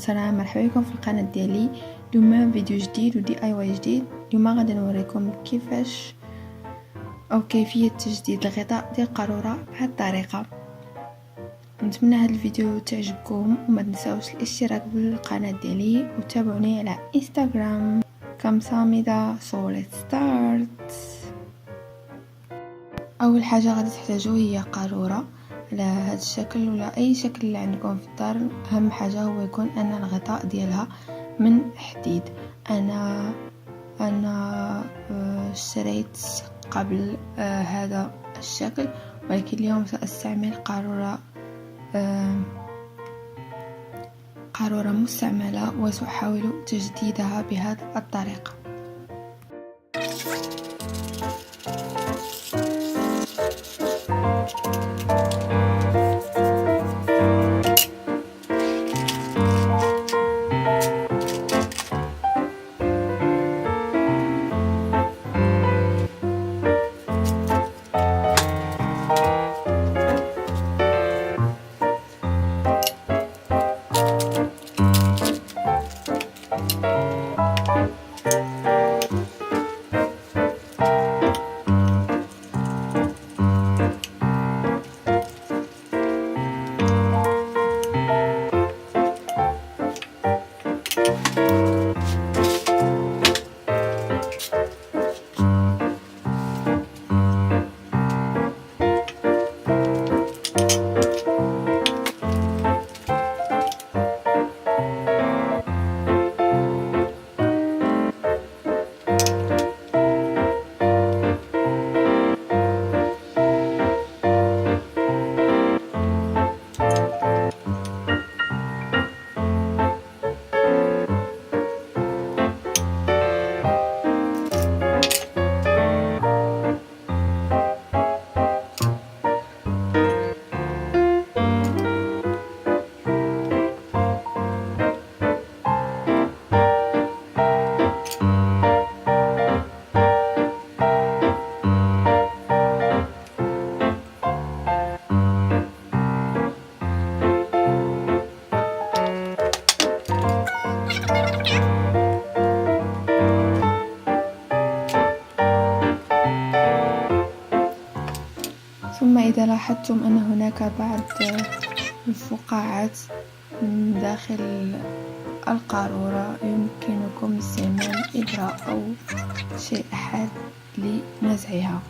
سلام، مرحبا بكم في القناة ديالي. اليوم فيديو جديد ودي اي واي جديد. اليوم غادي نوريكم كيفاش او كيفية تجديد الغطاء ديال قارورة بهذه الطريقة. نتمنى هذا الفيديو تعجبكم وما تنساوش الاشتراك بالقناة ديالي وتابعوني على انستغرام. كمسامدة صورة ستارت. اول حاجة غادي تحتاجوا هي قارورة على هذا الشكل ولا اي شكل اللي عندكم في الدار. اهم حاجه هو يكون ان الغطاء ديالها من حديد. انا اشتريت قبل هذا الشكل، ولكن اليوم ساستعمل قارورة مستعملة وسأحاول تجديدها بهذه الطريقة. ثم إذا لاحظتم أن هناك بعض الفقاعات من داخل القارورة، يمكنكم استعمال إبرة أو شيء حاد لنزعها.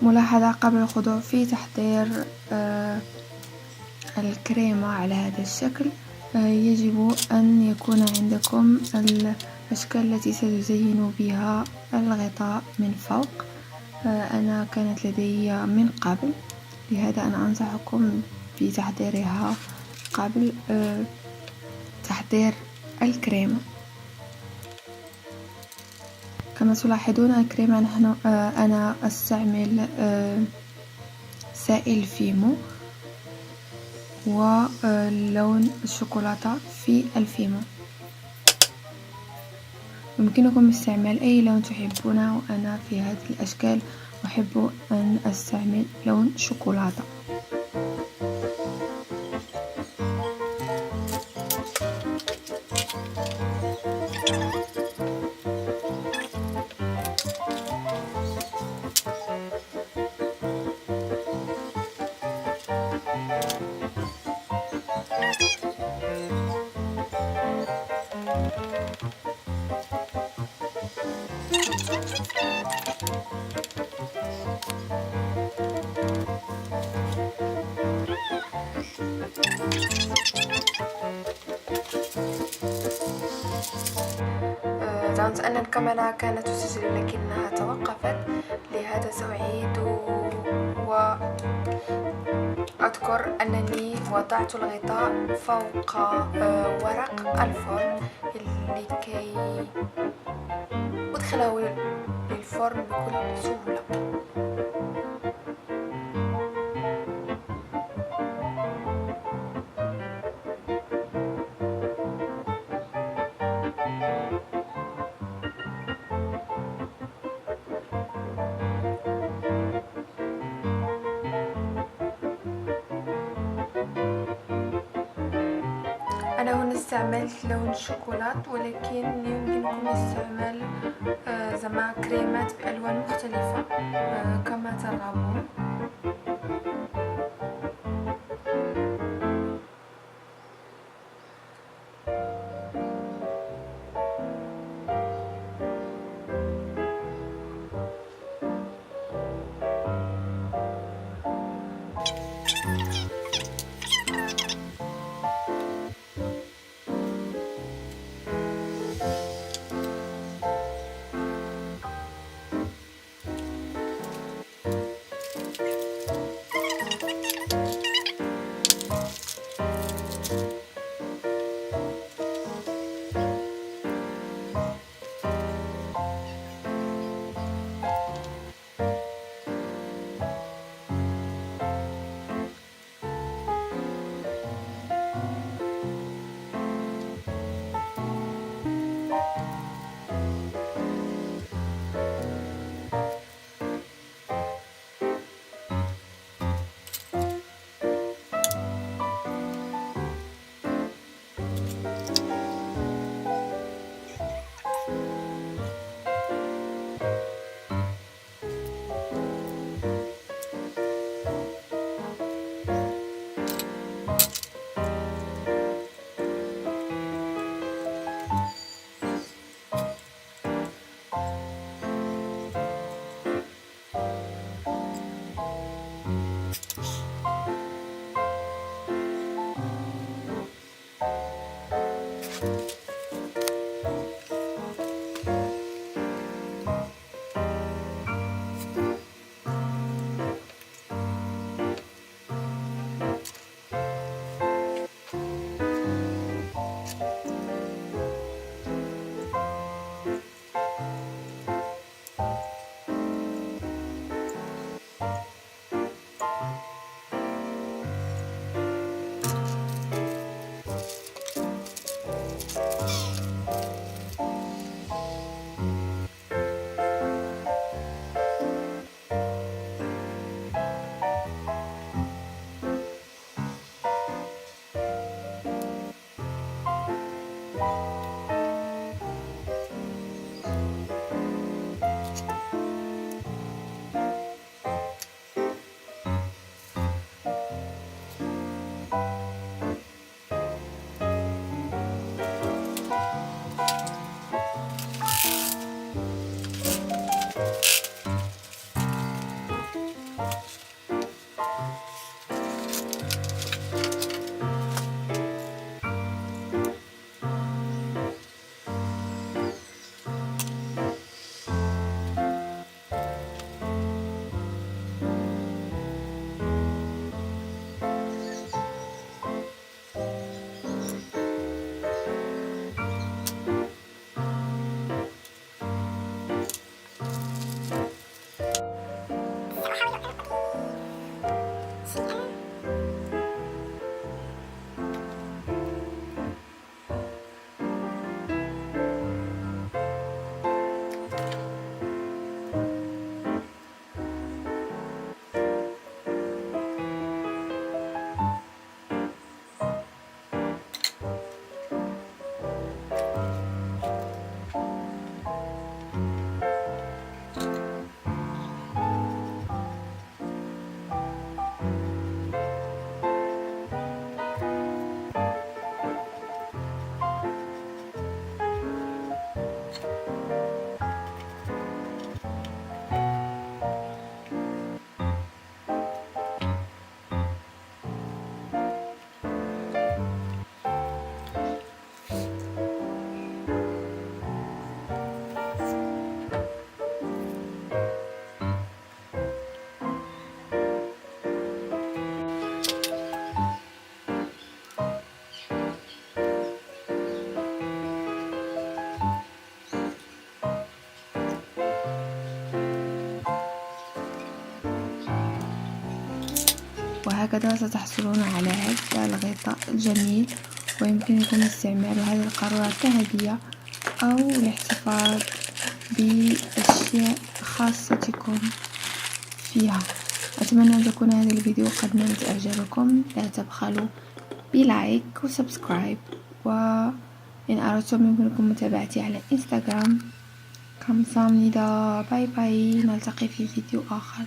ملاحظة قبل الخضوع في تحضير الكريمة على هذا الشكل، يجب أن يكون عندكم الأشكال التي ستزين بها الغطاء من فوق. أنا كانت لدي من قبل، لهذا أنا أنصحكم بتحضيرها قبل تحضير الكريمة. كما تلاحظون الكريمة أنا أستعمل سائل فيمو ولون الشوكولاتة في الفيمو. يمكنكم استعمال أي لون تحبونه، وأنا في هذه الأشكال أحب أن أستعمل لون شوكولاتة. ظننت أن الكاميرا كانت تسجل لكنها توقفت، لهذا سأعيد. وأذكر أنني وضعت الغطاء فوق ورق الفرن لكي أدخله للفرن بكل سهولة. أنا هنا استعملت لون الشوكولات، ولكن يمكنكم استعمال زعما كريمات بألوان مختلفة كما ترغبون. هكذا ستحصلون على هذا الغطاء الجميل، ويمكنكم استعمال هذه القارورات كهدية أو الاحتفاظ بأشياء خاصتكم فيها. أتمنى أن تكون هذا الفيديو قد نالت إعجابكم. لا تبخلوا بلايك وسبسكرايب، وإن أردتم يمكنكم متابعتي على إنستغرام. 감사합니다. باي باي، نلتقي في فيديو آخر.